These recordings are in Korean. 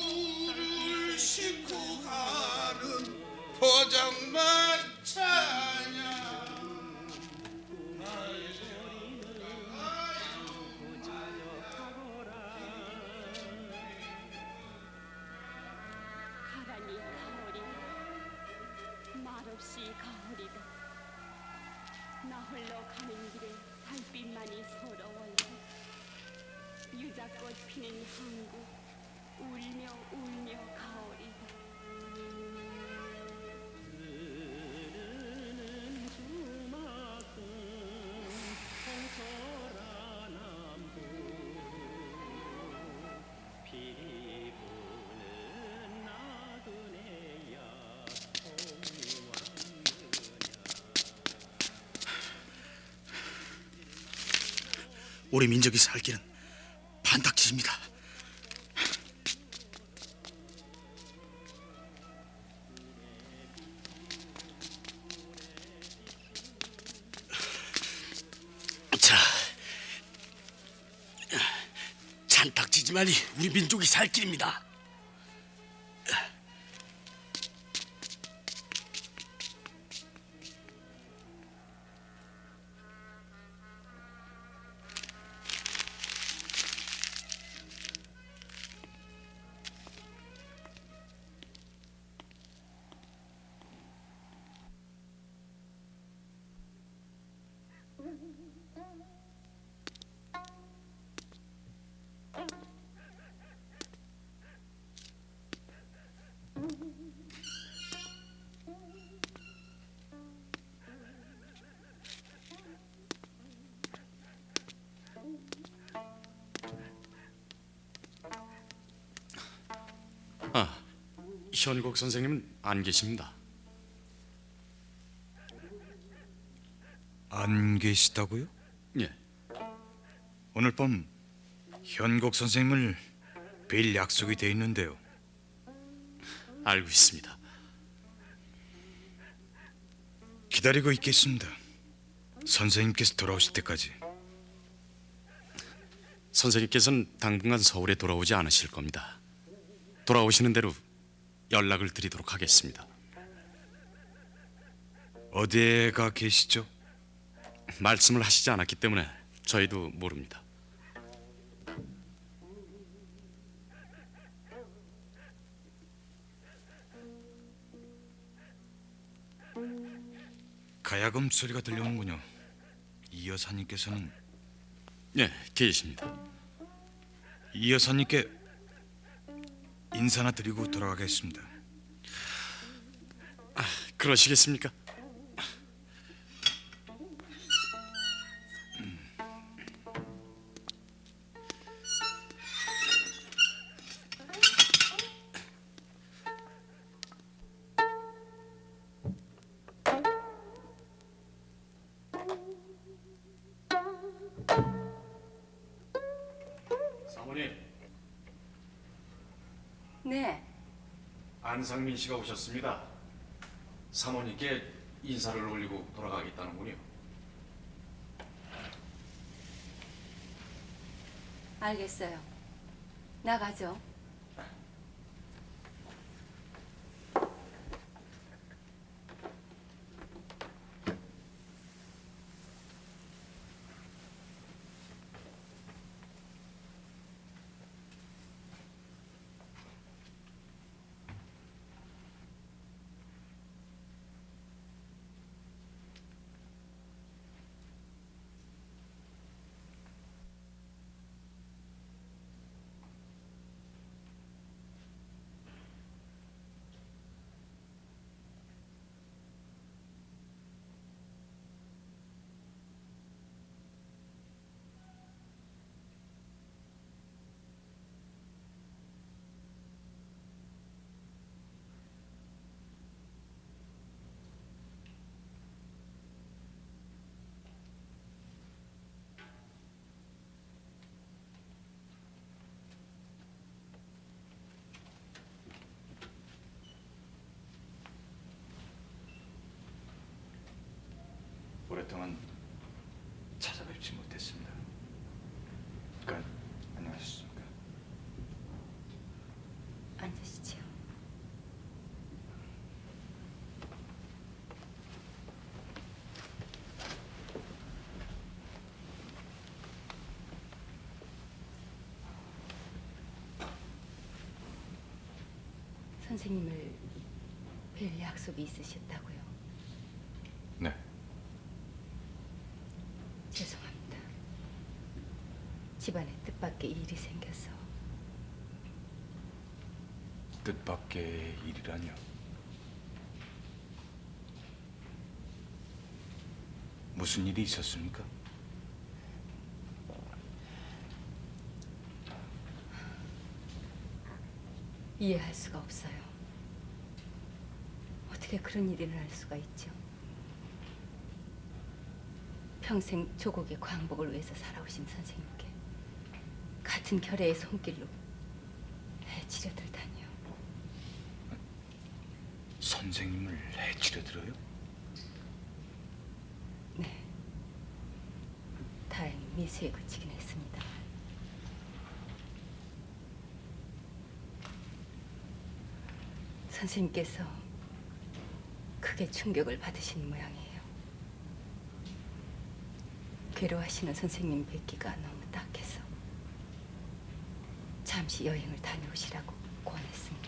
물 싣고 가는 포장마차냐. 가라니 가을이 말없이 가을이다. 나 홀로 가는 길에 달빛만이 서러워요. 유자꽃 피는 항구 울며 울며 가을이다. 흐르는 주막은 홍소라 남부 피부는 나그네야 봄이 왔느냐. 우리 민족이 살 길은 반닥지입니다. 자, 잔딱지지만이 우리 민족이 살 길입니다. 현곡 선생님은 안 계십니다. 안 계시다고요? 예, 오늘 밤 현곡 선생님을 뵐 약속이 돼 있는데요. 알고 있습니다. 기다리고 있겠습니다. 선생님께서 돌아오실 때까지. 선생님께서는 당분간 서울에 돌아오지 않으실 겁니다. 돌아오시는 대로 연락을 드리도록 하겠습니다. 어디에 가 계시죠? 말씀을 하시지 않았기 때문에 저희도 모릅니다. 가야금 소리가 들려오는군요. 이 여사님께서는 예, 계십니다. 이 여사님께 인사나 드리고 돌아가겠습니다. 그러시겠습니까? 사모님, 네, 안상민 씨가 오셨습니다. 사모님께 인사를 올리고 돌아가겠다는군요. 알겠어요. 나가죠. 오랫동안 찾아뵙지 못했습니다. 그러니까 선생님을 뵐 약속이 있으셨다고요. 네. 죄송합니다. 집안에 뜻밖의 일이 생겨서. 뜻밖의 일이라뇨. 무슨 일이 있었습니까? 이해할 수가 없어요. 어떻게 그런 일이 일어날 수가 있죠? 평생 조국의 광복을 위해서 살아오신 선생님께 같은 결의의 손길로 해치려 들다니요. 선생님을 해치려 들어요? 네. 다행히 미수에 그치긴 했습니다. 선생님께서 크게 충격을 받으신 모양이에요. 괴로워하시는 선생님 뵙기가 너무 딱해서 잠시 여행을 다녀오시라고 권했습니다.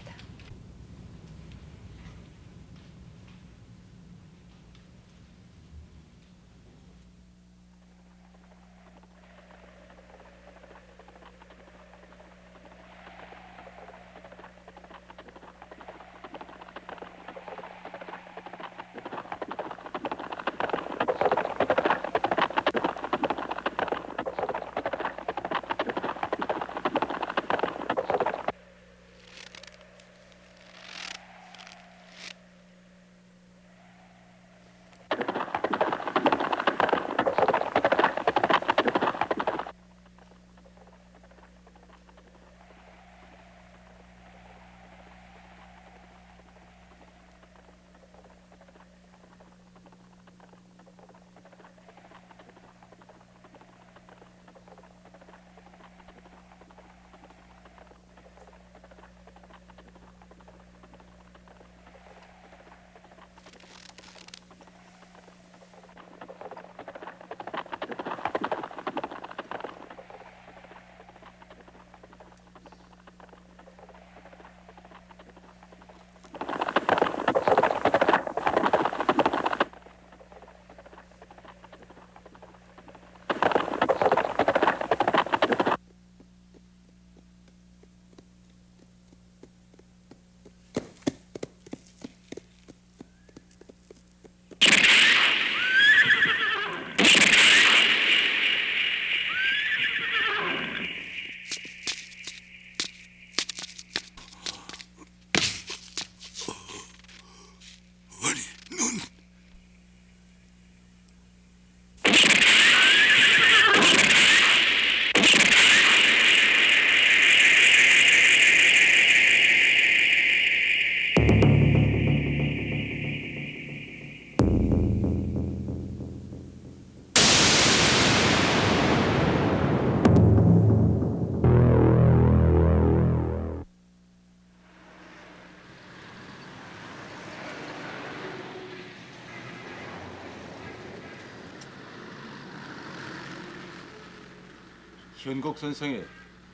현곡 선생의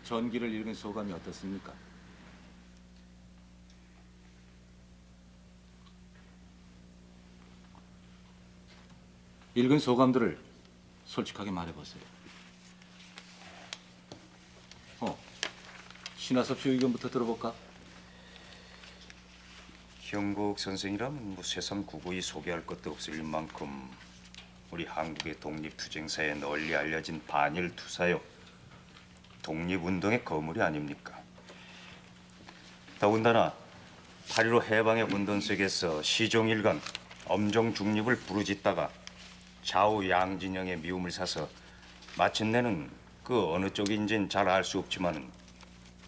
전기를 읽은 소감이 어떻습니까? 읽은 소감들을 솔직하게 말해보세요. 신하섭 씨 의견부터 들어볼까? 현곡 선생이라면 뭐 새삼 구구이 소개할 것도 없을 만큼 우리 한국의 독립투쟁사에 널리 알려진 반일 투사요. 독립운동의 거물이 아닙니까? 더군다나 8.15 해방의 혼돈 속에서 시종일관 엄정 중립을 부르짖다가 좌우 양진영의 미움을 사서 마침내는 그 어느 쪽인진 잘 알 수 없지만은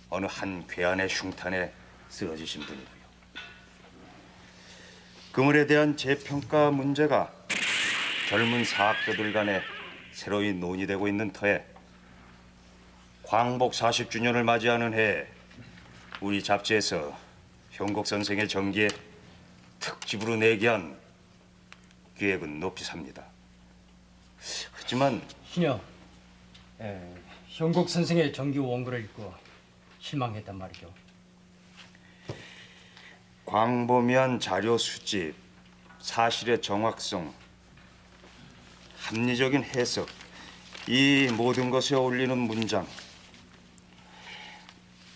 어느 한 괴한의 흉탄에 쓰러지신 분이고요. 그물에 대한 재평가 문제가 젊은 사학자들 간에 새로이 논의되고 있는 터에 광복 40주년을 맞이하는 해에 우리 잡지에서 현곡 선생의 전기에 특집으로 내기한 기획은 높이 삽니다. 하지만 신여, 현곡 선생의 전기 원고를 읽고 실망했단 말이죠. 광범위한 자료 수집, 사실의 정확성, 합리적인 해석, 이 모든 것에 어울리는 문장.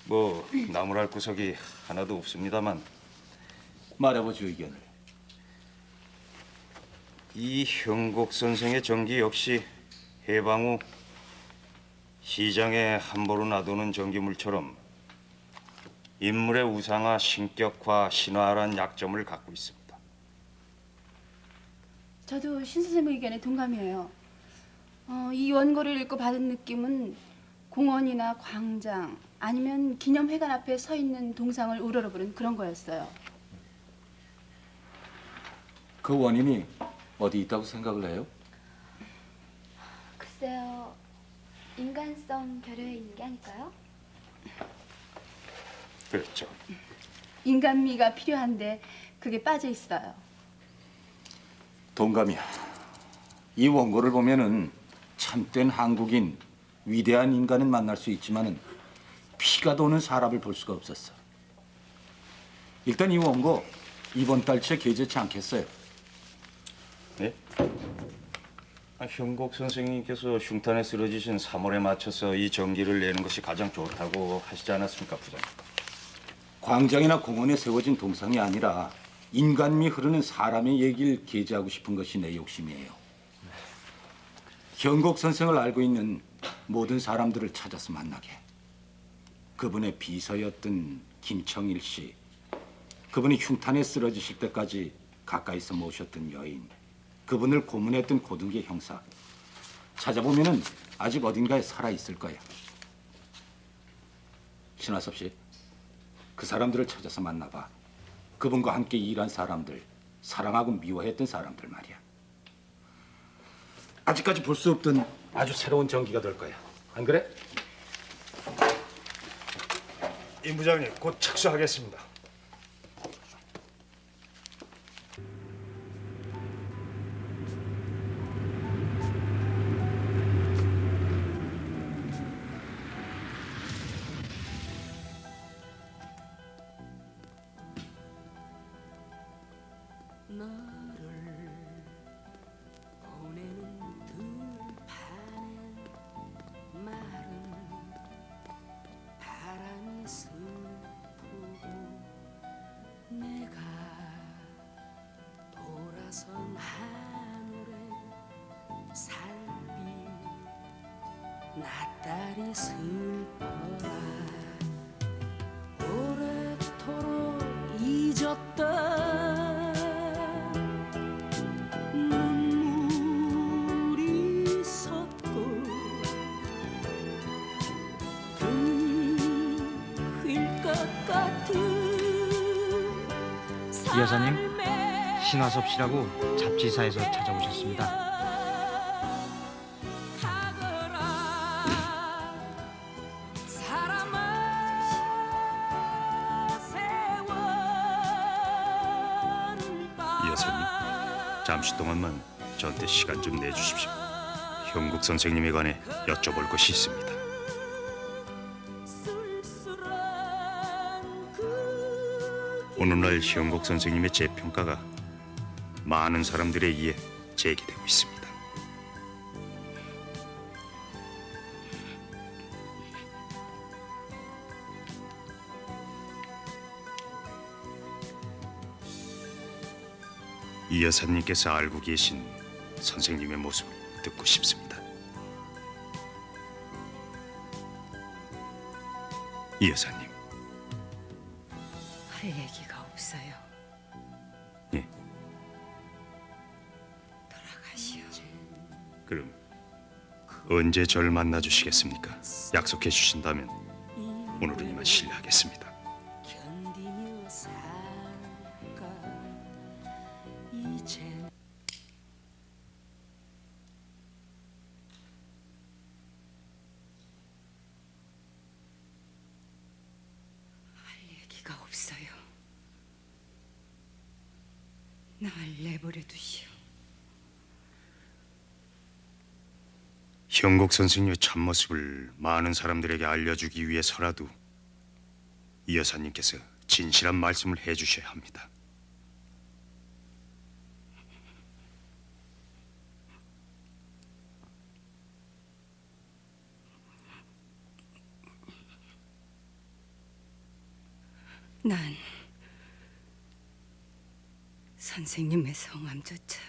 뭐 나무랄 구석이 하나도 없습니다만 말해보죠, 의견을. 이 형곡 선생의 전기 역시 해방 후 시장에 함부로 놔두는 전기물처럼 인물의 우상화, 신격화, 신화란 약점을 갖고 있습니다. 저도 신 선생님 의견에 동감해요. 이 원고를 읽고 받은 느낌은 공원이나 광장 아니면 기념회관 앞에 서 있는 동상을 우러러보는 그런 거였어요. 그 원인이 어디 있다고 생각을 해요? 글쎄요, 인간성 결여에 있는 게 아닐까요? 그렇죠. 인간미가 필요한데 그게 빠져 있어요. 동감이야. 이 원고를 보면은 참된 한국인, 위대한 인간은 만날 수 있지만은 피가 도는 사람을 볼 수가 없었어. 일단 이 원고 이번 달치에 게재치 않겠어요. 네? 형곡 선생님께서 흉탄에 쓰러지신 3월에 맞춰서 이 전기를 내는 것이 가장 좋다고 하시지 않았습니까, 부장님? 광장이나 공원에 세워진 동상이 아니라 인간미 흐르는 사람의 얘기를 게재하고 싶은 것이 내 욕심이에요. 현곡 선생을 알고 있는 모든 사람들을 찾아서 만나게. 그분의 비서였던 김청일 씨, 그분이 흉탄에 쓰러지실 때까지 가까이서 모셨던 여인, 그분을 고문했던 고등계 형사. 찾아보면은 아직 어딘가에 살아 있을 거야. 신화섭 씨, 그 사람들을 찾아서 만나봐. 그분과 함께 일한 사람들, 사랑하고 미워했던 사람들 말이야. 아직까지 볼 수 없던 아주 새로운 전기가 될 거야. 안 그래? 임 부장님, 곧 착수하겠습니다. 너를 보내는 들판엔 마른 바람이 슬프고 내가 돌아선 하늘에 살비 낯달이 슬퍼라 오래도록 잊었던 눈물이 솟고 등이 휠 것 같은 이 여사님, 신화섭 씨라고 잡지사에서 찾아오셨습니다. 이 여사님, 잠시 동안만 저한테 시간 좀 내주십시오. 형국 선생님에 관해 여쭤볼 것이 있습니다. 오늘날 형국 선생님의 재평가가 많은 사람들에 의해 제기되고 있습니다. 이 여사님께서 알고 계신 선생님의 모습을 듣고 싶습니다. 이 여사님. 할 얘기가 없어요. 예. 돌아가시오. 그럼 언제 절 만나 주시겠습니까? 약속해 주신다면 오늘은 이만 실례하겠습니다. 견디며 살까 이젠 할 얘기가 없어요. 날 내버려 두시오. 형곡 선생님의 참모습을 많은 사람들에게 알려주기 위해서라도 이 여사님께서 진실한 말씀을 해주셔야 합니다. 난 선생님의 성함조차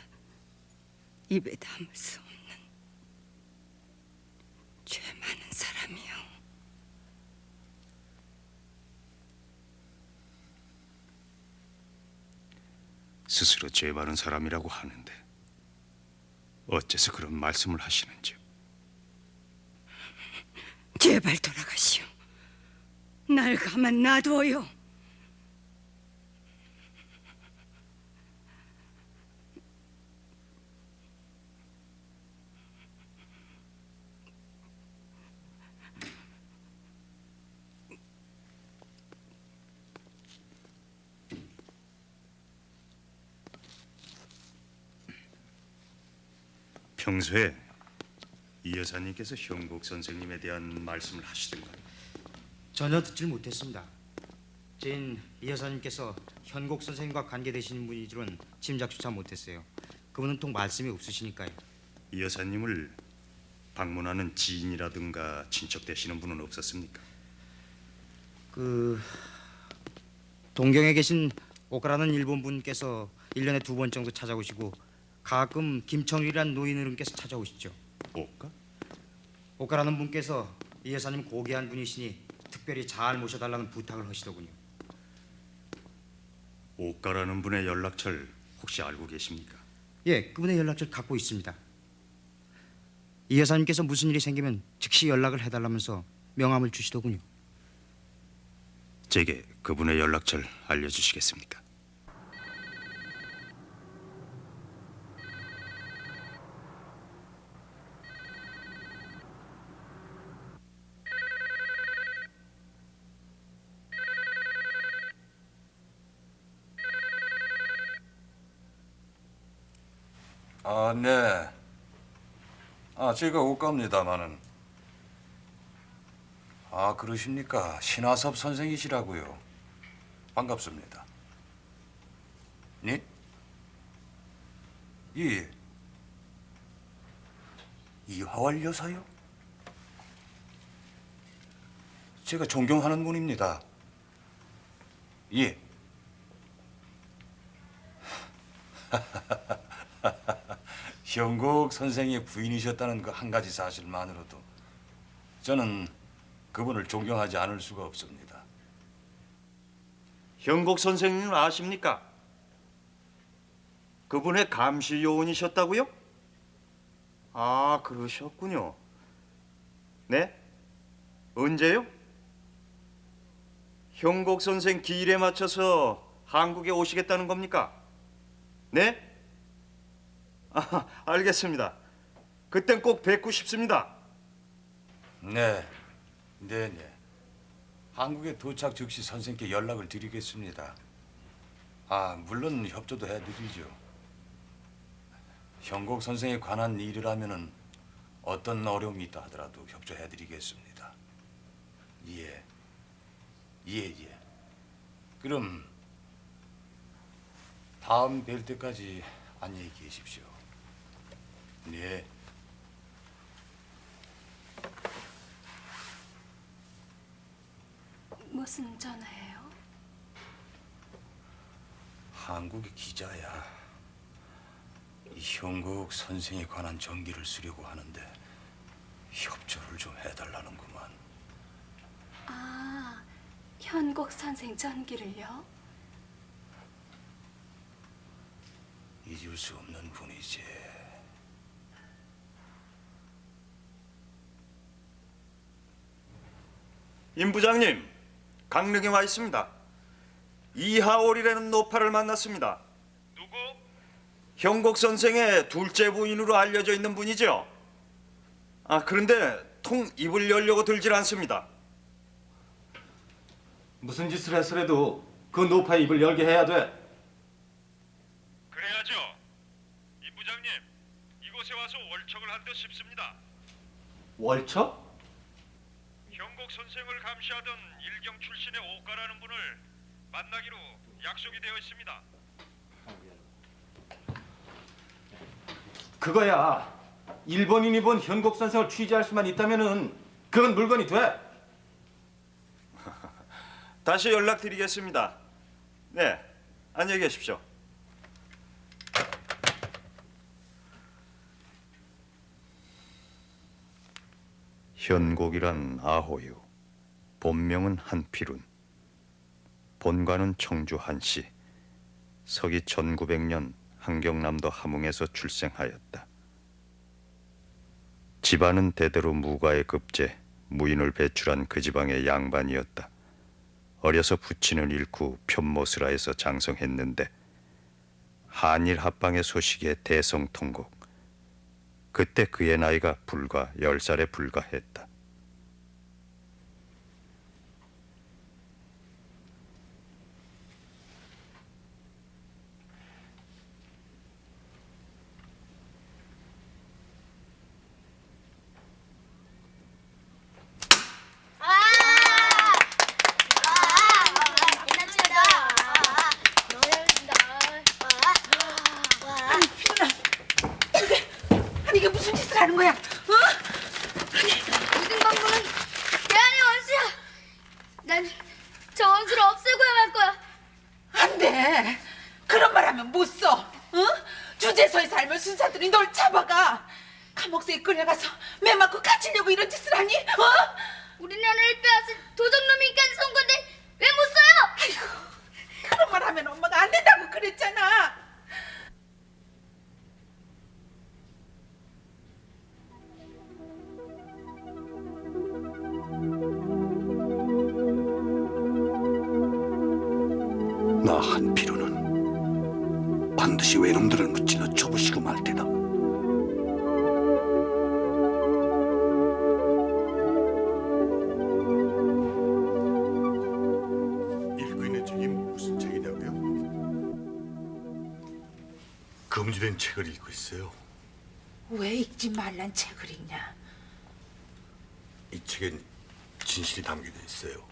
입에 담을 수 없는 죄 많은 사람이요. 스스로 죄 많은 사람이라고 하는데 어째서 그런 말씀을 하시는지요? 제발 돌아가시오. 날 가만 놔두어요. 평소에 이 여사님께서 형국 선생님에 대한 말씀을 하시던가요? 전혀 듣질 못했습니다. 이 여사님께서 현곡 선생님과 관계되시는 분인 줄은 짐작조차 못했어요. 그분은 통 말씀이 없으시니까요. 이 여사님을 방문하는 지인이라든가 친척 되시는 분은 없었습니까? 동경에 계신 오카라는 일본 분께서 1년에 2번 정도 찾아오시고 가끔 김청일이라는 노인어른께서 찾아오시죠. 오카? 오카라는 분께서 이 여사님 고귀한 분이시니 특별히 잘 모셔달라는 부탁을 하시더군요. 오카라는 분의 연락처를 혹시 알고 계십니까? 예, 그분의 연락처를 갖고 있습니다. 이 여사님께서 무슨 일이 생기면 즉시 연락을 해달라면서 명함을 주시더군요. 제게 그분의 연락처를 알려주시겠습니까? 아, 네. 제가 옷갑니다마는. 그러십니까? 신하섭 선생이시라고요. 반갑습니다. 네? 예. 이화월 여사요? 제가 존경하는 분입니다. 예. 형곡 선생의 부인이셨다는 그 한 가지 사실만으로도 저는 그분을 존경하지 않을 수가 없습니다. 형곡 선생님은 아십니까? 그분의 감시 요원이셨다고요? 아, 그러셨군요. 네? 언제요? 형곡 선생 기일에 맞춰서 한국에 오시겠다는 겁니까? 네? 아, 알겠습니다. 그땐 꼭 뵙고 싶습니다. 네. 한국에 도착 즉시 선생께 연락을 드리겠습니다. 물론 협조도 해드리죠. 형곡 선생에 관한 일이라면은 어떤 어려움이 있다 하더라도 협조해드리겠습니다. 예. 그럼 다음 뵐 때까지 안녕히 계십시오. 네. 무슨 전화예요? 한국의 기자야. 이 형국 선생에 관한 전기를 쓰려고 하는데 협조를 좀 해달라는구만. 현곡 선생 전기를요? 잊을 수 없는 분이지. 임 부장님, 강릉에 와 있습니다. 이하올이라는 노파를 만났습니다. 누구? 형곡 선생의 둘째 부인으로 알려져 있는 분이죠. 그런데 통 입을 열려고 들질 않습니다. 무슨 짓을 했으래도 그 노파의 입을 열게 해야 돼. 그래야죠. 임 부장님, 이곳에 와서 월척을 한 듯 싶습니다. 월척? 형곡 선생을 감시하던 일경 출신의 오카라는 분을 만나기로 약속이 되어 있습니다. 그거야. 일본인이 본 현곡 선생을 취재할 수만 있다면은 그건 물건이 돼. 다시 연락드리겠습니다. 네, 안녕히 계십시오. 현곡이란 아호유, 본명은 한필운, 본관은 청주 한씨, 서기 1900년 한경남도 함흥에서 출생하였다. 집안은 대대로 무가의 급제, 무인을 배출한 그 지방의 양반이었다. 어려서 부친을 잃고 편모스라에서 장성했는데 한일 합방의 소식에 대성통곡. 그때 그의 나이가 불과 10살에 불과했다. 이게 무슨 짓을 하는 거야? 모든 방법은 대한의 원수야. 난 저 원수를 없애고야 말 거야. 안 돼. 그런 말 하면 못 써. 어? 주제소에 살면 순사들이 널 잡아가. 감옥에 끌려가서 매 맞고 갇히려고 이런 짓을 하니? 어? 우리나라를 빼앗은 도적놈이니까 쏜 건데 왜 못 써요? 아이고, 그런 말 하면 엄마가 안 된다고 그랬잖아. 나 한필우는 반드시 외놈들을 무찔러 쳐부시고 말 테다. 읽고 있는 책이 무슨 책이냐고요? 금지된 책을 읽고 있어요. 왜 읽지 말란 책을 읽냐? 이 책엔 진실이 담겨져 있어요.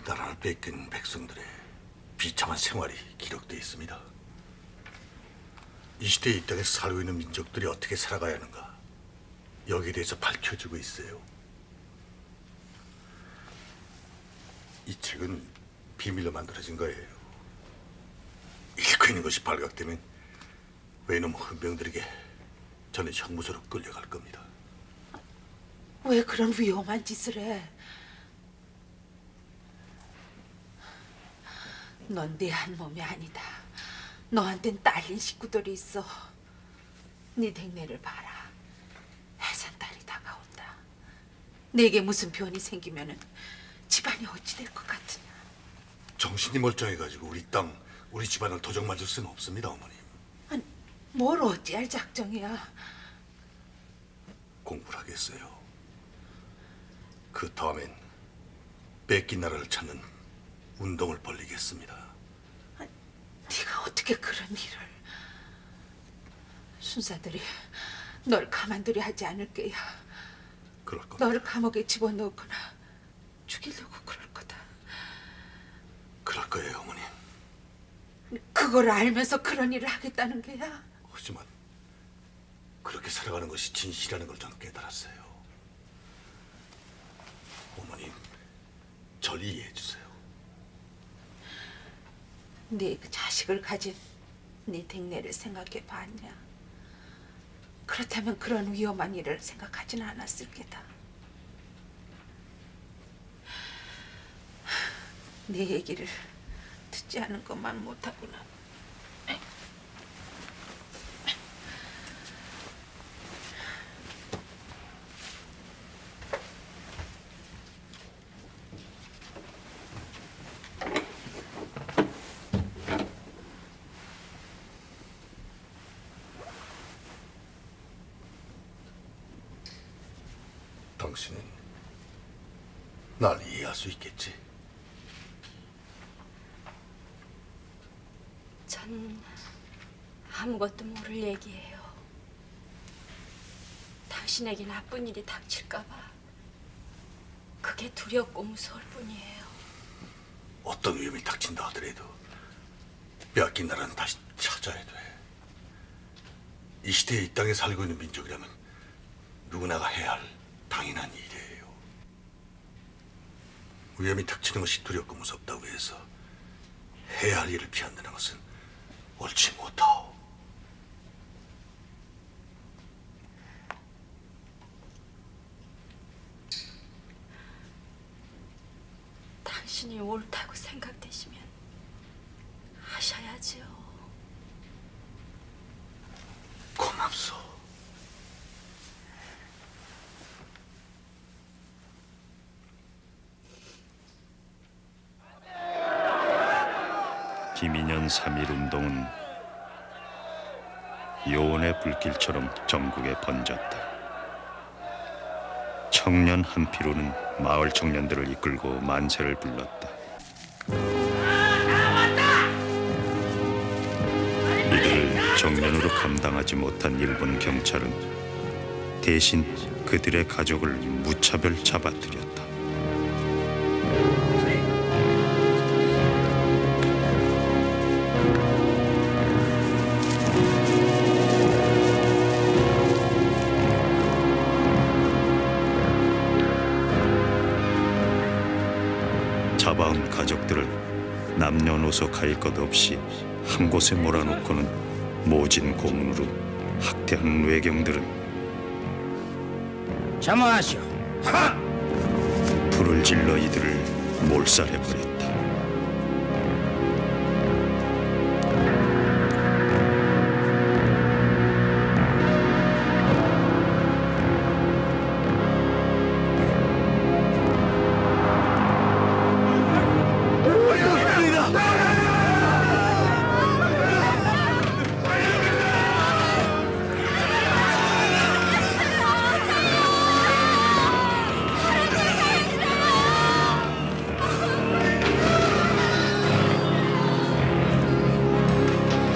나라를 뺏긴 백성들의 비참한 생활이 기록되어 있습니다. 이 시대에 이 땅에서 살고 있는 민족들이 어떻게 살아가야 하는가, 여기에 대해서 밝혀지고 있어요. 이 책은 비밀로 만들어진 거예요. 읽고 있는 것이 발각되면 외놈 헌병들에게 저는 형무소로 끌려갈 겁니다. 왜 그런 위험한 짓을 해? 넌 내 한 몸이 아니다. 너한텐 딸린 식구들이 있어. 네 댕내를 봐라. 해산달이 다가온다. 내게 무슨 변이 생기면은 집안이 어찌 될 것 같으냐? 정신이 멀쩡해가지고 우리 땅, 우리 집안을 도적 맞을 수는 없습니다, 어머님. 아니, 뭘 어찌할 작정이야? 공부를 하겠어요. 그 다음엔 뺏긴 나라를 찾는 운동을 벌이겠습니다. 아니, 네가 어떻게 그런 일을? 순사들이 널 가만두려 하지 않을 게야. 그럴 겁니다. 너를 감옥에 집어넣거나 죽이려고 그럴 거다. 그럴 거예요, 어머님. 그걸 알면서 그런 일을 하겠다는 게야? 하지만 그렇게 살아가는 것이 진실이라는 걸 저는 깨달았어요. 어머님, 절 이해해 주세요. 네 그 자식을 가진 네 댕내를 생각해 봤냐? 그렇다면 그런 위험한 일을 생각하지는 않았을 게다. 네 얘기를 듣지 않은 것만 못하구나. 당신은 날 이해할 수 있겠지? 전 아무것도 모를 얘기예요. 당신에게 나쁜 일이 닥칠까 봐 그게 두렵고 무서울 뿐이에요. 어떤 위험이 닥친다 하더라도 빼앗긴 나라는 다시 찾아야 돼. 이 시대에 이 땅에 살고 있는 민족이라면 누구나가 해야 할 당연한 일이에요. 위험이 닥치는 것이 두렵고 무섭다고 해서 해야 할 일을 피한다는 것은 옳지 못하오. 당신이 옳다고 생각되시면 하셔야지요. 고맙소. 김인현 3.1 운동은 요원의 불길처럼 전국에 번졌다. 청년 한피로는 마을 청년들을 이끌고 만세를 불렀다. 이들을 정면으로 감당하지 못한 일본 경찰은 대신 그들의 가족을 무차별 잡아들였다. 잡아온 가족들을 남녀노소 가릴 것 없이 한 곳에 몰아놓고는 모진 고문으로 학대하는 외경들은 자만하시오. 불을 질러 이들을 몰살해버렸다.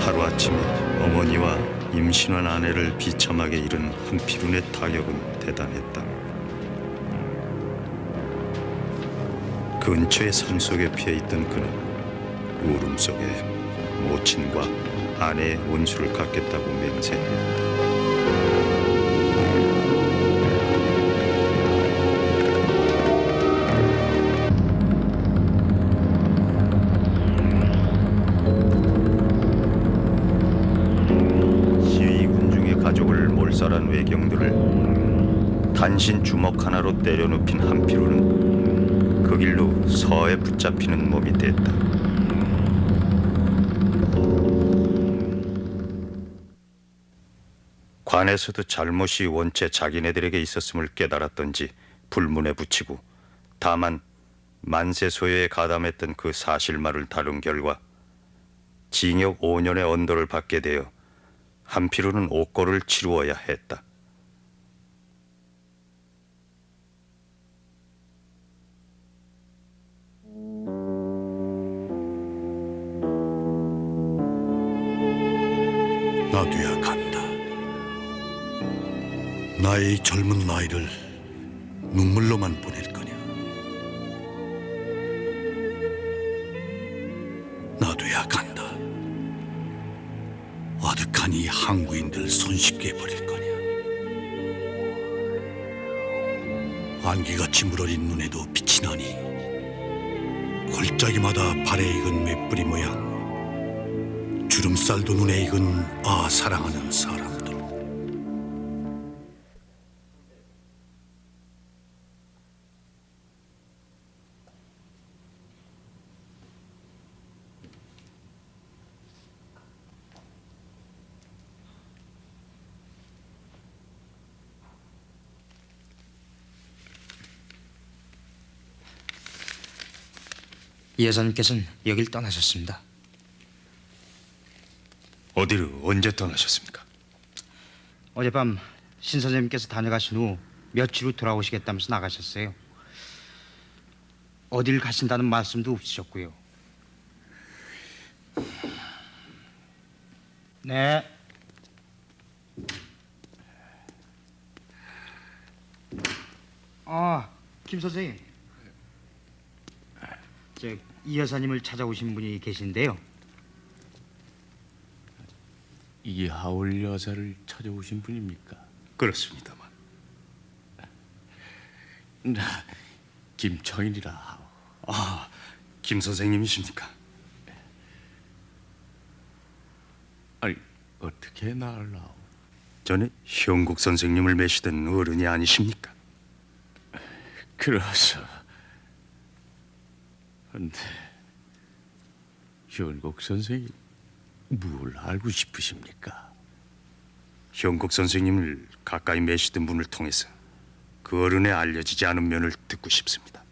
하루아침에 어머니와 임신한 아내를 비참하게 잃은 한필운의 타격은 대단했다. 근처의 산속에 피해있던 그는 울음 속에 모친과 아내의 원수를 갚겠다고 맹세했다. 가족을 몰살한 외경들을 단신 주먹 하나로 때려 눕힌 한피로는 그 길로 서에 붙잡히는 몸이 됐다. 관에서도 잘못이 원체 자기네들에게 있었음을 깨달았던지 불문에 붙이고 다만 만세 소요에 가담했던 그 사실만을 다룬 결과 징역 5년의 언도를 받게 되어 한피로는 옥고를 치루어야 했다. 나도야 간다. 나의 젊은 나이를 눈물로만 보낼 거냐? 나도야 간다. 아득한 이 항구인들 손쉽게 버릴 거냐? 안개같이 물어린 눈에도 빛이 나니 골짜기마다 발에 익은 맷뿌리 모양, 주름살도 눈에 익은 사랑하는 사람들. 이 여사님께서는 여길 떠나셨습니다. 어디로 언제 떠나셨습니까? 어젯밤 신 선생님께서 다녀가신 후 며칠 후 돌아오시겠다면서 나가셨어요. 어딜 가신다는 말씀도 없으셨고요. 네. 김 선생님. 이 여사님을 찾아오신 분이 계신데요. 이하올 여사를 찾아오신 분입니까? 그렇습니다만. 나 김청일이라 하오. 아, 김 선생님이십니까? 아니 어떻게 나를 아오? 전에 형국 선생님을 매시던 어른이 아니십니까? 그래서 근데 현곡 선생이 뭘 알고 싶으십니까? 형국 선생님을 가까이 매시던 분을 통해서 그 어른의 알려지지 않은 면을 듣고 싶습니다.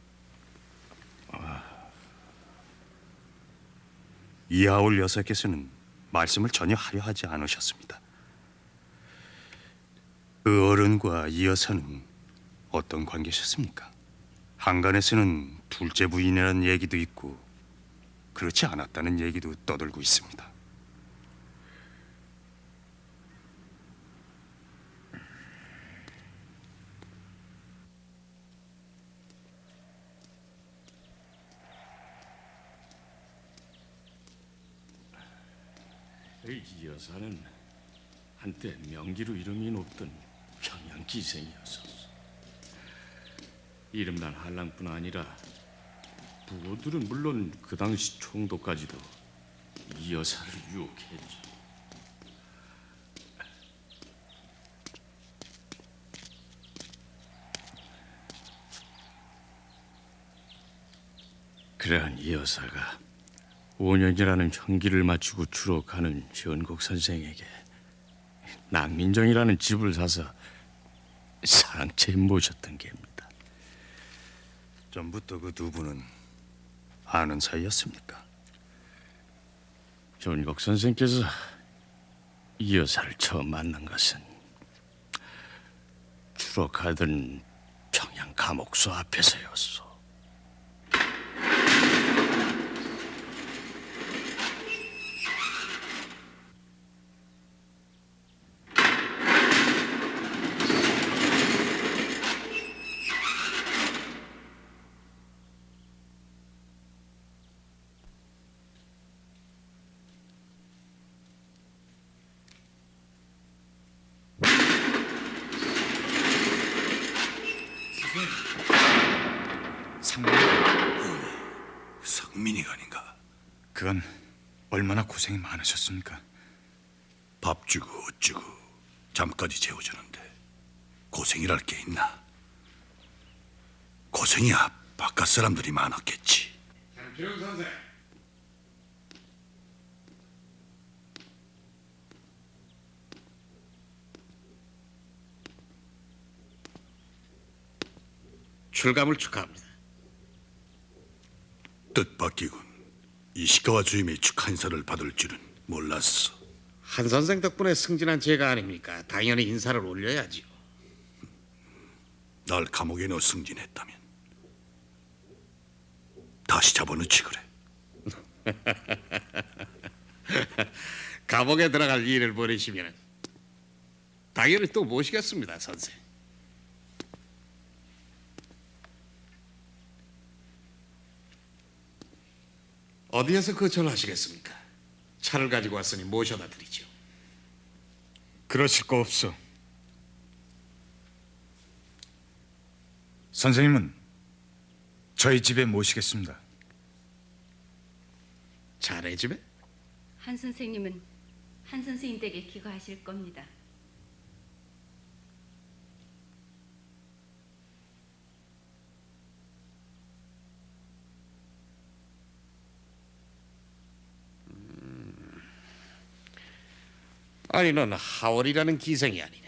이하올 여사께서는 말씀을 전혀 하려 하지 않으셨습니다. 그 어른과 이 여사는 어떤 관계셨습니까? 한간에서는 둘째 부인이라는 얘기도 있고 그렇지 않았다는 얘기도 떠돌고 있습니다. 이 여사는 한때 명기로 이름이 높던 평양 기생이었었어. 이름난 한랑뿐 아니라 부호들은 물론 그 당시 총독까지도 이 여사를 유혹했지. 그러한 이 여사가 5년이라는 형기를 마치고 주로 가는 현곡 선생에게 낭민정이라는 집을 사서 사랑채 모셨던 게입니다. 전부터 그 두 분은 아는 사이였습니까? 현곡 선생께서 이 여사를 처음 만난 것은 주로 가던 평양 감옥소 앞에서였소. 상민이가 아닌가? 그건 얼마나 고생이 많으셨습니까? 밥 주고 옷 주고 잠까지 재워주는데 고생이랄 게 있나? 고생이야 바깥 사람들이 많았겠지. 장필영 선생. 출감을 축하합니다. 뜻밖이군. 이시카와 주임의 축하 인사를 받을 줄은 몰랐어. 한 선생 덕분에 승진한 제가 아닙니까? 당연히 인사를 올려야지요. 날 감옥에 넣어 승진했다면 다시 잡아넣지 그래. 감옥에 들어갈 일을 벌이시면 당연히 또 모시겠습니다, 선생. 어디에서 거절하시겠습니까? 차를 가지고 왔으니 모셔다 드리죠. 그러실 거 없어. 선생님은 저희 집에 모시겠습니다. 자네 집에? 한 선생님은 한 선생님 댁에 귀가하실 겁니다. 아니, 넌 하월이라는 기생이 아니냐?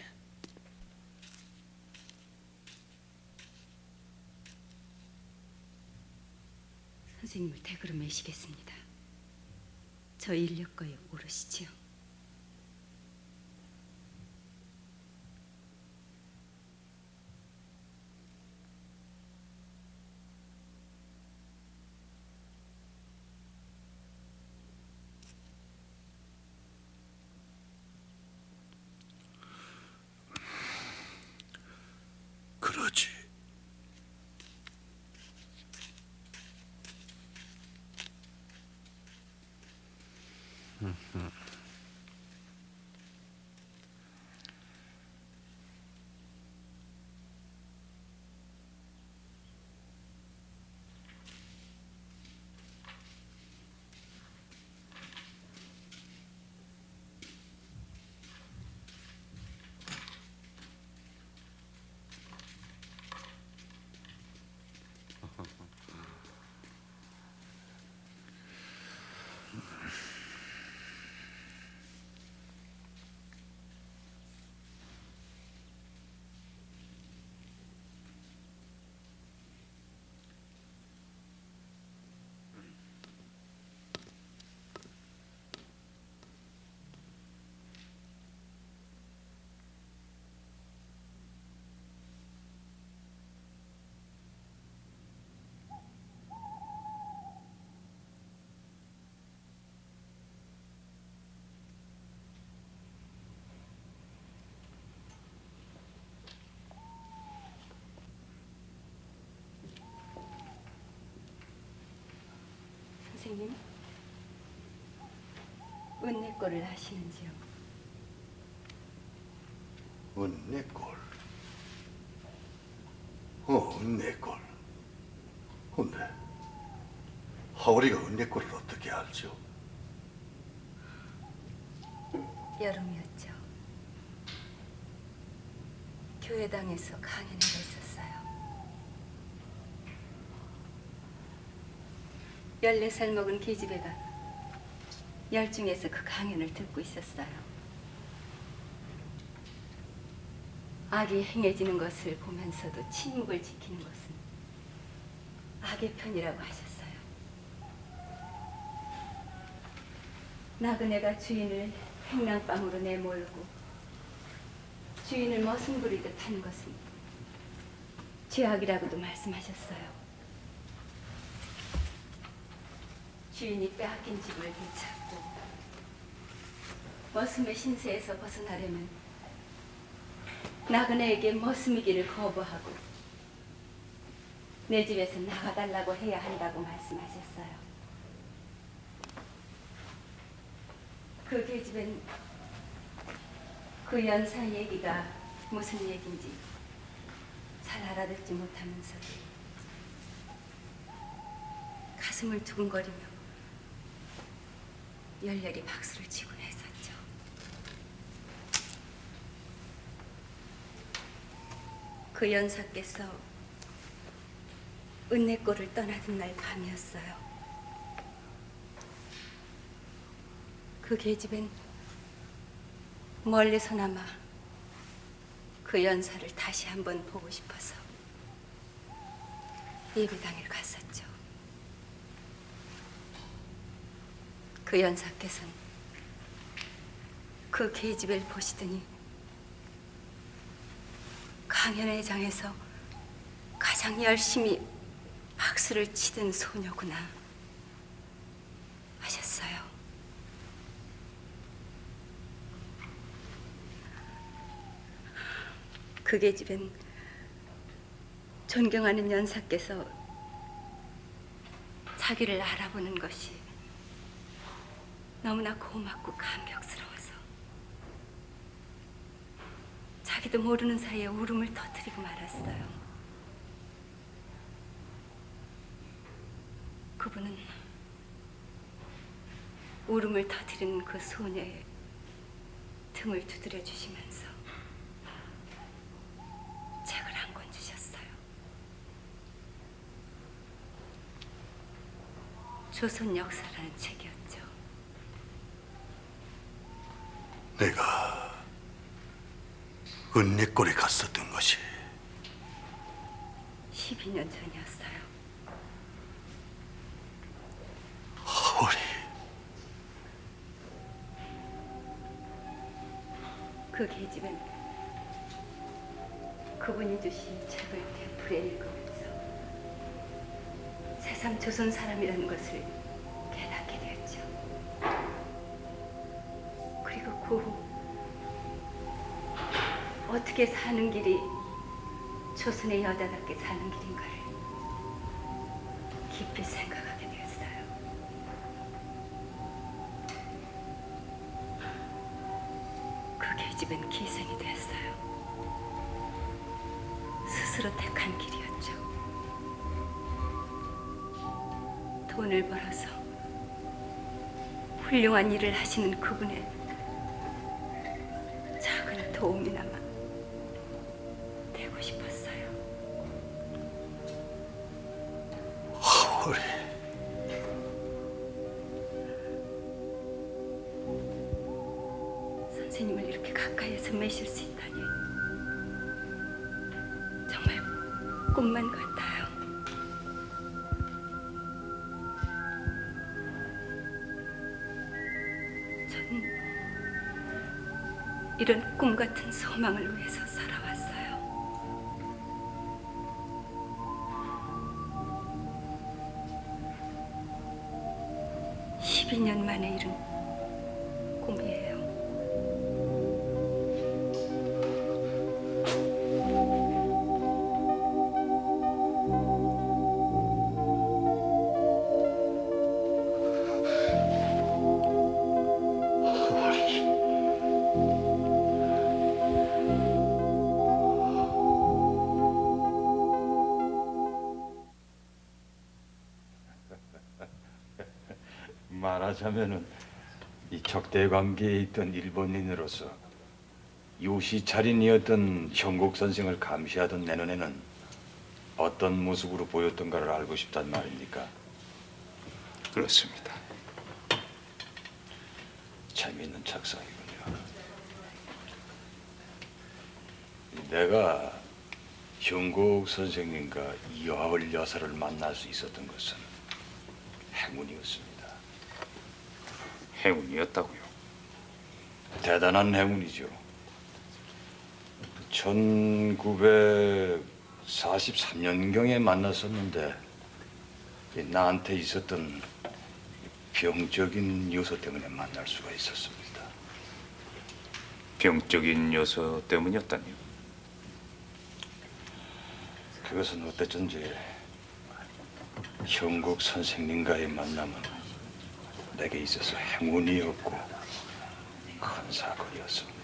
선생님을 댁으로 모시겠습니다. 저 인력거에 오르시지요. 그러지. 선생님, 은내꼴을 하시는지요? 은내꼴. 은내꼴. 근데 하울이가 은내꼴을 어떻게 알죠? 여름이었죠. 교회당에서 강연을 했었어요. 14살 먹은 계집애가 열중해서 그 강연을 듣고 있었어요. 악이 행해지는 것을 보면서도 침묵을 지키는 것은 악의 편이라고 하셨어요. 나그네가 주인을 횡랑방으로 내몰고 주인을 머슴부리듯 하는 것은 죄악이라고도 말씀하셨어요. 주인이 빼앗긴 집을 되찾고 머슴의 신세에서 벗어나려면 나그네에게 머슴이기를 거부하고 내 집에서 나가달라고 해야 한다고 말씀하셨어요. 그 계집엔 그 연사 얘기가 무슨 얘긴지 잘 알아듣지 못하면서도 가슴을 두근거리며 열렬히 박수를 치곤 했었죠. 그 연사께서 은내골을 떠나던 날 밤이었어요. 그 계집엔 멀리서나마 그 연사를 다시 한번 보고 싶어서 예배당에 갔었죠. 그 연사께서는 그 계집애를 보시더니 강연회장에서 가장 열심히 박수를 치던 소녀구나 하셨어요. 그 계집엔 존경하는 연사께서 자기를 알아보는 것이 너무나 고맙고 감격스러워서 자기도 모르는 사이에 울음을 터뜨리고 말았어요. 그분은 울음을 터뜨리는 그 소녀의 등을 두드려 주시면서 책을 한 권 주셨어요. 조선 역사라는 책이었죠. 내가 은내골에 갔었던 것이 12년 전이었어요. 하울이 그 계집은 그분이 주신 책을 되풀이 읽으면서 새삼 조선 사람이라는 것을 깨닫게 되었죠. 그리고 그 후 어떻게 사는 길이 조선의 여자답게 사는 길인가를 깊이 생각하게 되었어요. 집엔 기생이 됐어요. 스스로 택한 길이었죠. 돈을 벌어서 훌륭한 일을 하시는 그분의 작은 도움이나마 되고 싶었어요. 하월이. 선생님을 이렇게 가까이에서 매실 수 있다니 정말 꿈만 같아요. 전 이런 꿈 같은 소망을 위해서 살아왔어요. (12년) 만에 이룬 꿈이에요. 말하자면은 이 적대 관계에 있던 일본인으로서 요시차린이었던 형국 선생을 감시하던 내 눈에는 어떤 모습으로 보였던가를 알고 싶단 말입니까? 그렇습니다. 재미있는 착상이군요. 내가 형국 선생님과 이화월 여사를 만날 수 있었던 것은 행운이었습니다. 행운이었다고요? 대단한 행운이죠. 1943년경에 만났었는데 나한테 있었던 병적인 요소 때문에 만날 수가 있었습니다. 병적인 요소 때문이었다니요? 그것은 어땠든지 형국 선생님과의 만남은 내게 있어서 행운이었고 큰 사건이었습니다.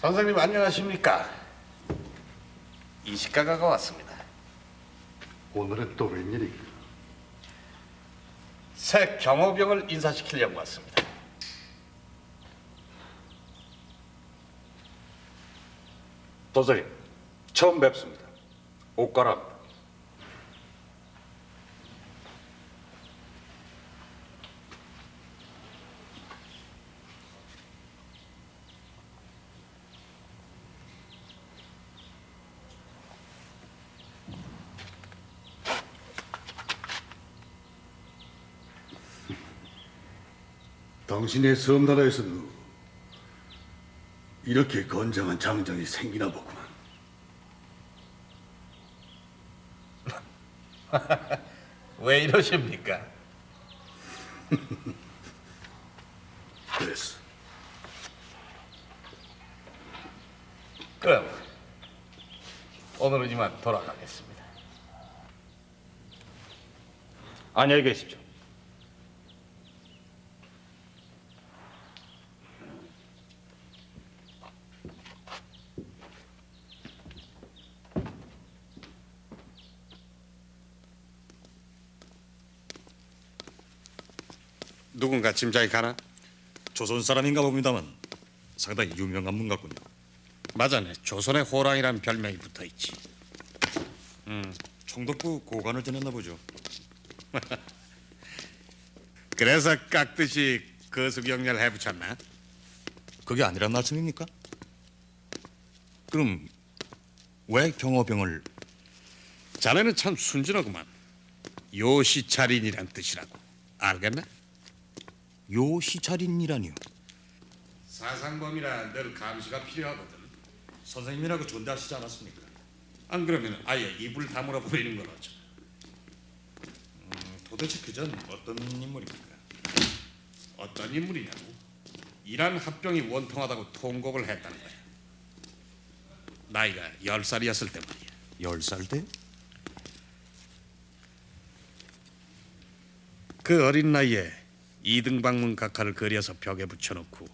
선생님 안녕하십니까? 이식가가 왔습니다. 오늘은 또 웬일인가? 새 경호병을 인사시키려고 왔습니다. 도사님, 처음 뵙습니다. 옷 갈아입니다. 당신의 섬나라에서도 이렇게 건장한 장정이 생기나 보구만. 왜 이러십니까? 그랬어. 그럼 오늘은 이만 돌아가겠습니다. 안녕히 계십시오. 누군가 짐작이 가나? 조선 사람인가 봅니다만 상당히 유명한 분 같군요. 맞아네. 조선의 호랑이란 별명이 붙어있지. 총독부 고관을 지냈나 보죠. 그래서 깍듯이 거수경렬 해붙였나? 그게 아니란 말씀입니까? 그럼 왜 경호병을? 자네는 참 순진하구만. 요시차린이란 뜻이라고. 알겠나? 요시차린이라니요? 사상범이라 늘 감시가 필요하거든. 선생님이라고 존대하시지 않았습니까? 안 그러면 아예 입을 다물어 버리는 건 어쩌? 도대체 그전 어떤 인물입니까? 어떤 인물이냐고? 이란 합병이 원통하다고 통곡을 했다는 거야. 나이가 10살이었을 때 말이야. 10살 때? 그 어린 나이에 이등방문 각하를 그려서 벽에 붙여놓고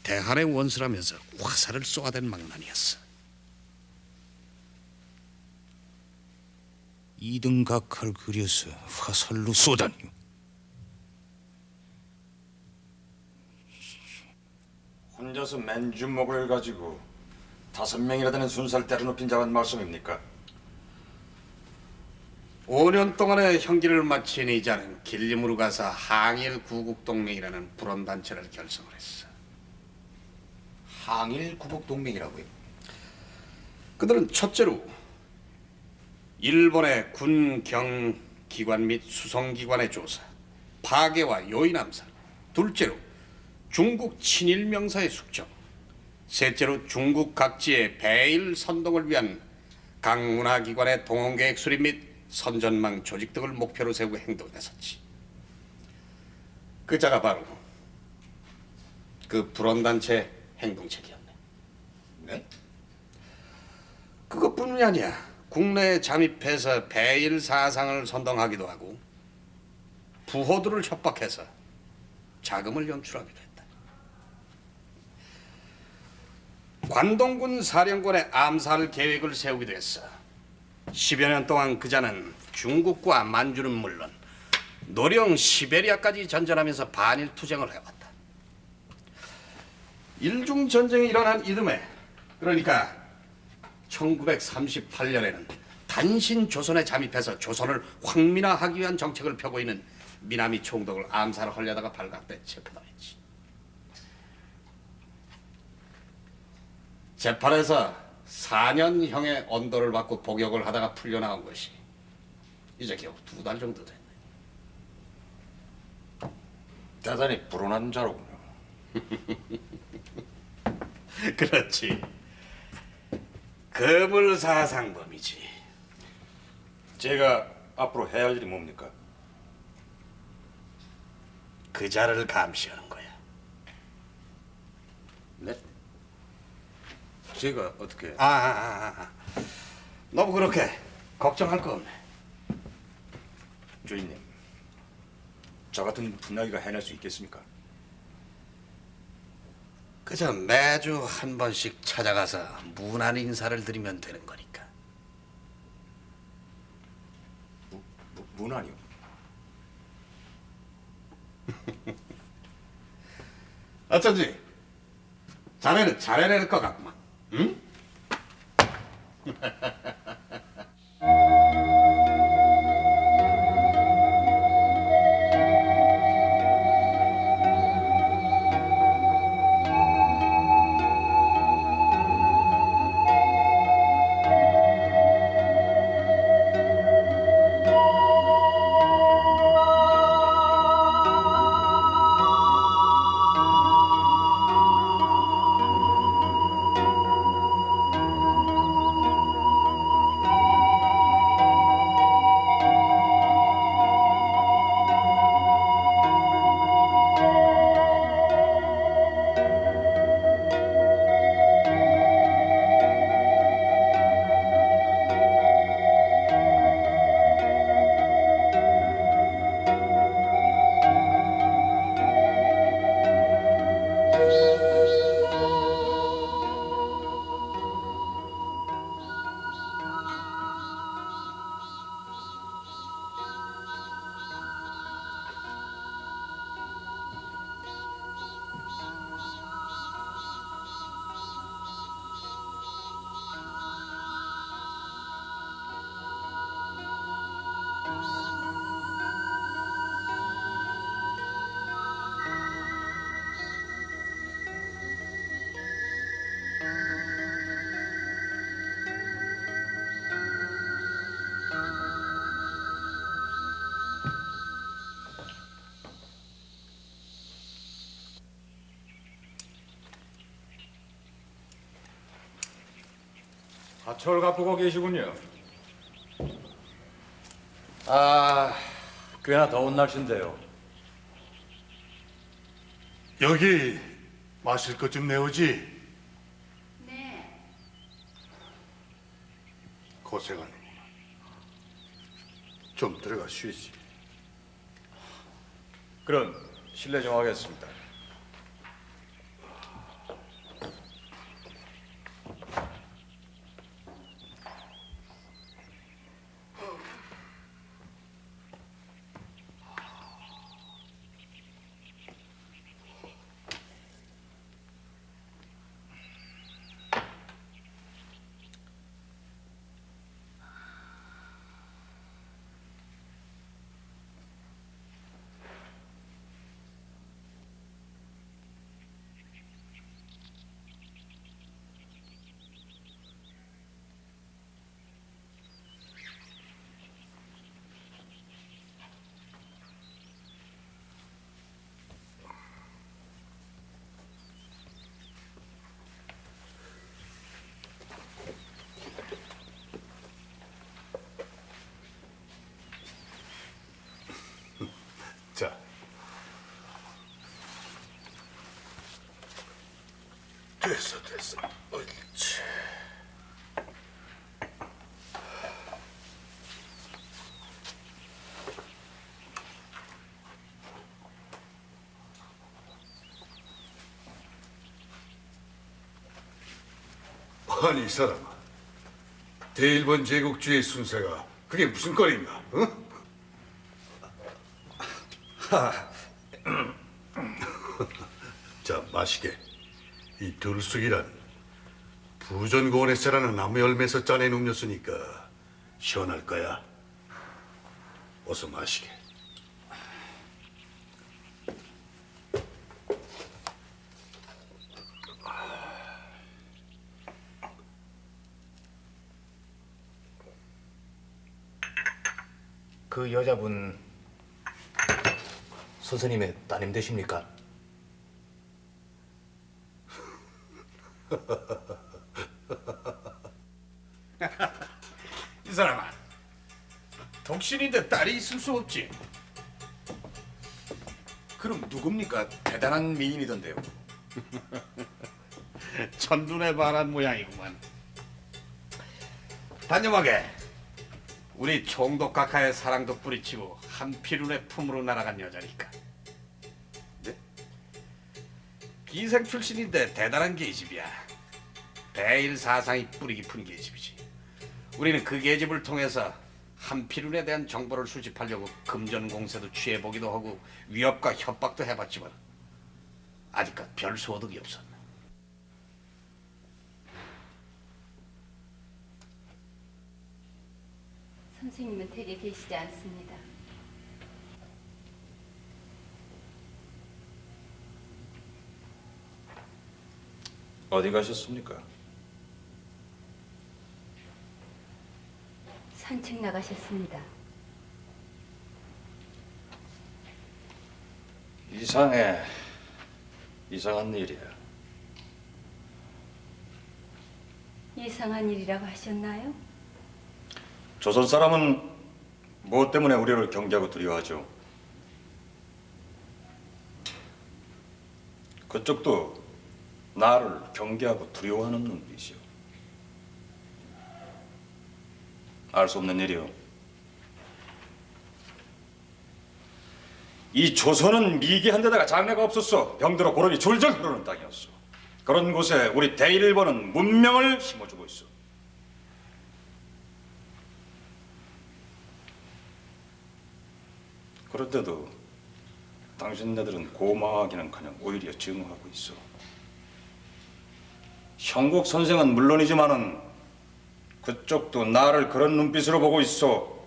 대한의 원수라면서 화살을 쏘아댄 망난이었어. 2등 각하를 그려서 화살로 쏘다니요? 혼자서 맨주먹을 가지고 5명이나 되는 순사를 때려눕힌 자란 말씀입니까? 5년 동안의 형기를 마친 이자는 길림으로 가서 항일 구국동맹이라는 불온단체를 결성을 했어. 항일 구국동맹이라고요? 그들은 첫째로 일본의 군, 경, 기관 및 수송기관의 조사, 파괴와 요인 암살, 둘째로 중국 친일 명사의 숙적, 셋째로 중국 각지의 배일 선동을 위한 각 문화기관의 동원계획 수립 및 선전망 조직 등을 목표로 세우고 행동에 나섰지. 그 자가 바로 그 불온단체 행동책이었네. 네? 그것뿐만이 아니야. 국내에 잠입해서 배일 사상을 선동하기도 하고 부호들을 협박해서 자금을 연출하기도 했다. 관동군 사령관의 암살 계획을 세우기도 했어. 10여 년 동안 그자는 중국과 만주는 물론 노령 시베리아까지 전전하면서 반일 투쟁을 해왔다. 일중 전쟁이 일어난 이듬해, 그러니까 1938년에는 단신 조선에 잠입해서 조선을 황민화하기 위한 정책을 펴고 있는 미나미 총독을 암살하려다가 발각돼 체포당했지. 재판에서 4년형의 언도를 받고 복역을 하다가 풀려나온 것이 이제 겨우 2달 정도 됐네. 대단히 불온한 자로군요. 그렇지. 거물사상범이지. 제가 앞으로 해야 할 일이 뭡니까? 그 자를 감시하는 거야. 네? 제가 어떻게? 너무 그렇게 걱정할 거 없네. 주인님, 저 같은 분나기가 해낼 수 있겠습니까? 그저 매주 한 번씩 찾아가서 무난 인사를 드리면 되는 거니까. 무난이요? 어쩐지 자네는 잘해낼 것 같구만. 응? 하철 갚고 계시군요. 꽤나 더운 날씨인데요. 여기 마실 것 좀 내오지. 네. 고생하는구나. 좀 들어가 쉬지. 그럼 실례 좀 하겠습니다. 자, 됐어. 옳지. 아니 이 사람아, 대일본 제국주의 순사가 그게 무슨 꼴인가? 어? 자, 마시게. 이 들쑥이란 부전공원에서 자라는 나무 열매에서 짜낸 음료수니까 시원할 거야. 어서 마시게. 그 여자분 선생님의 따님 되십니까? 이 사람아, 독신인데 딸이 있을 수 없지. 그럼 누굽니까? 대단한 미인이던데요. 천눈에 반한 모양이구만. 단념하게 우리 총독 각하의 사랑도 뿌리치고 한필운의 품으로 날아간 여자니까. 네? 기생 출신인데 대단한 계집이야. 대일 사상이 뿌리 깊은 계집이지. 우리는 그 계집을 통해서 한필운에 대한 정보를 수집하려고 금전 공세도 취해보기도 하고 위협과 협박도 해봤지만 아직까지 별 소득이 없었네. 선생님은 댁에 계시지 않습니다. 어디 가셨습니까? 산책 나가셨습니다. 이상해. 이상한 일이야. 이상한 일이라고 하셨나요? 조선 사람은 무엇 때문에 우리를 경계하고 두려워하죠? 그쪽도 나를 경계하고 두려워하는 놈들이시오. 알 수 없는 일이오. 이 조선은 미개한 데다가 장래가 없었어. 병들어 고름이 줄줄 흐르는 땅이었어. 그런 곳에 우리 대일본은 문명을 심어주고 있어. 그런데도 당신네들은 고마워하기는커녕 오히려 증오하고 있어. 형국 선생은 물론이지만은 그쪽도 나를 그런 눈빛으로 보고 있어.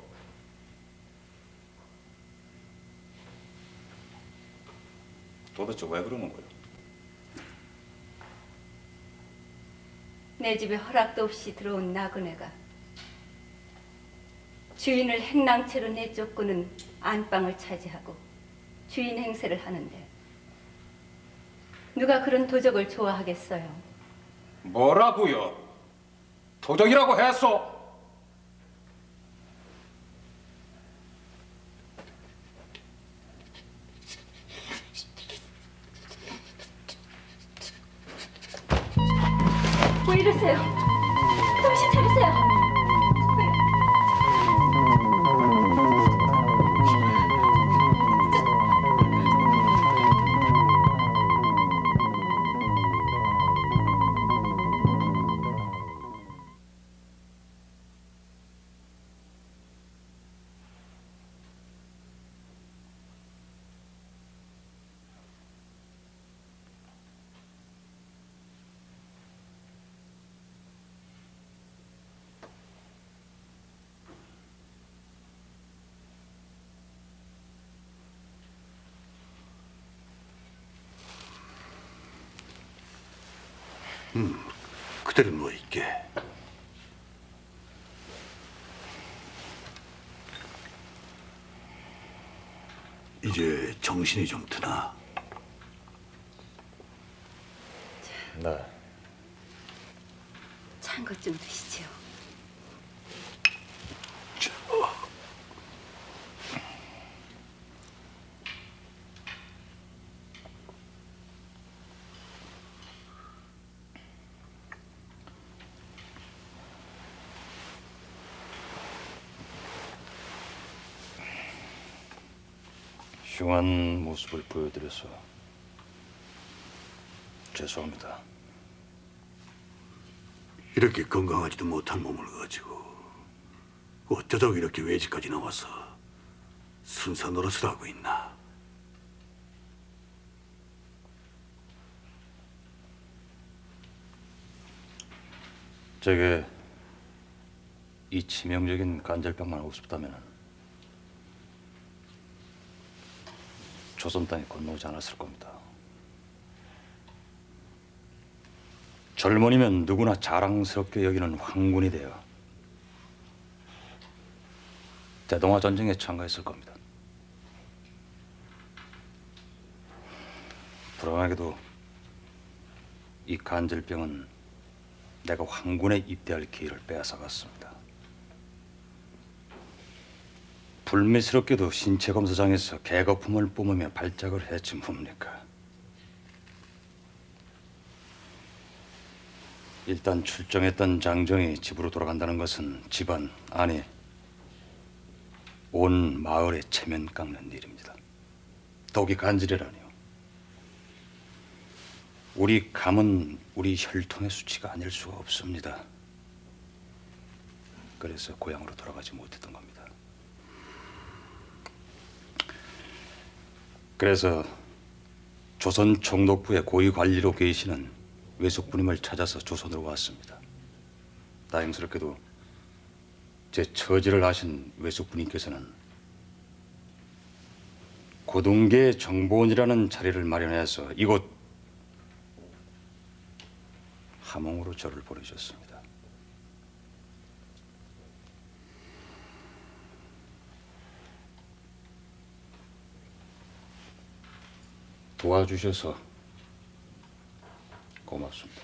도대체 왜 그러는 거야? 내 집에 허락도 없이 들어온 나그네가 주인을 행랑채로 내쫓고는 안방을 차지하고 주인 행세를 하는데 누가 그런 도적을 좋아하겠어요? 뭐라고요? 도적이라고 했소. 왜 이러세요? 정신 차리세요. 그대로 누워있게. 이제 정신이 좀 드나? 네. 찬 것 좀 드시죠. 흉한 모습을 보여드려서 죄송합니다. 이렇게 건강하지도 못한 몸을 가지고 어쩌자고 이렇게 외지까지 나와서 순사 노릇을 하고 있나? 제게 이 치명적인 관절병만 없었다면 조선 땅에 건너오지 않았을 겁니다. 젊은이면 누구나 자랑스럽게 여기는 황군이 되어 대동아 전쟁에 참가했을 겁니다. 불안하게도 이 간질병은 내가 황군에 입대할 기회를 빼앗아갔습니다. 불미스럽게도 신체 검사장에서 개거품을 뿜으며 발작을 했지 뭡니까? 일단 출정했던 장정이 집으로 돌아간다는 것은 집안, 아니 온 마을에 체면 깎는 일입니다. 더욱이 간질이라니요. 우리 감은 우리 혈통의 수치가 아닐 수가 없습니다. 그래서 고향으로 돌아가지 못했던 겁니다. 그래서 조선 총독부의 고위 관리로 계시는 외숙부님을 찾아서 조선으로 왔습니다. 다행스럽게도 제 처지를 아신 외숙부님께서는 고등계 정보원이라는 자리를 마련해서 이곳 함흥으로 저를 보내주셨습니다. 도와주셔서 고맙습니다.